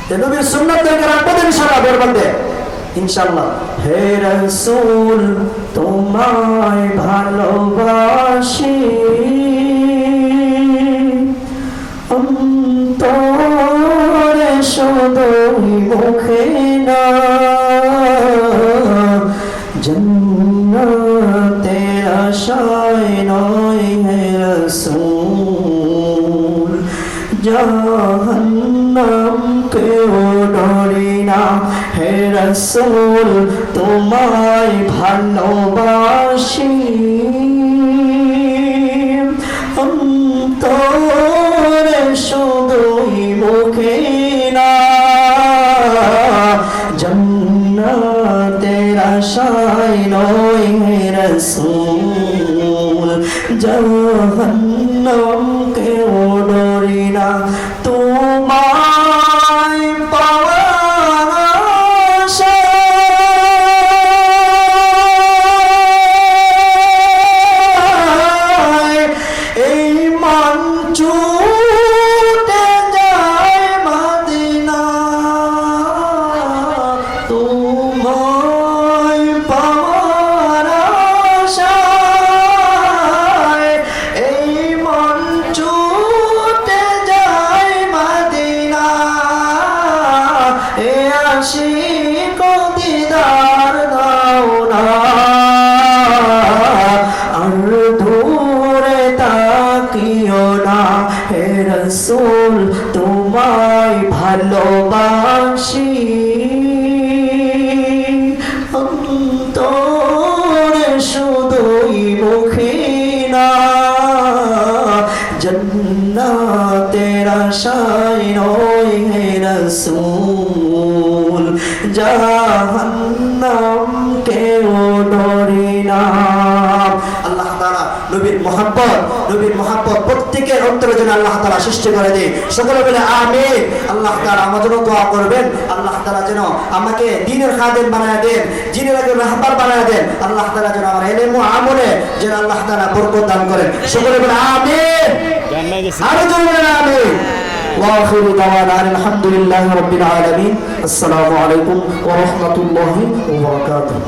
নবীর সুন্নাত থেকে রাখবো ইনশাআল্লাহ বলবে ইনশাআল্লাহ। হে রাসূল তোমায় ভালোবাসি অন্তরে শুধুই মুখে না, জান্নাতের আশায় নয় হে রাসূল, জাহান্নাম কেউ ডরি না। হে রাসূল তোমায় ভালোবাসি অন্তরে শুধুই মুখে না, জান্নাতের আশায় নয় হে রাসূল, জাহান্নাম কেউ ডরি না। তোমায় পাওয়ার আশায় এই মান ছুটে যায় মদিনা, তোমায় পাওয়ার আশায় এই মান ছুটে যায় মদিনা, এ আশিক দিদার দাও না, আর দূরে তাকিও না। হে রাসূল তোমায় ভালোবাসি অন্তরে শুধুই মুখে না, জান্নাতের আশায় নয় হে রাসূল, জাহান্নাম কেউ ডরে না। আল্লাহ তাআলা নবীর মহব্বত প্রত্যেকের অন্তরে যেন আল্লাহ তাআলা সৃষ্টি করে দেয়। সকলে বলে আমিন। আল্লাহ তাআলা আমাদের জন্য দোয়া করবেন, আল্লাহ তাআলা যেন আমাকে দ্বীনের খাদেম বানায় দেন, দ্বীনের একজন রাহবার বানায় দেন। আল্লাহ তাআলা যেন আমার ইলম ও আমলে যেন আল্লাহ তাআলা বরকত দান করেন। সকলে বলে আমিন। আরো জোরে বলেন আমিন। ওয়া আখিরু দাওয়ানা আলহামদুলিল্লাহি রাব্বিল আলামিন। আসসালামু আলাইকুম ওয়া রাহমাতুল্লাহি ওয়া বারাকাতুহু।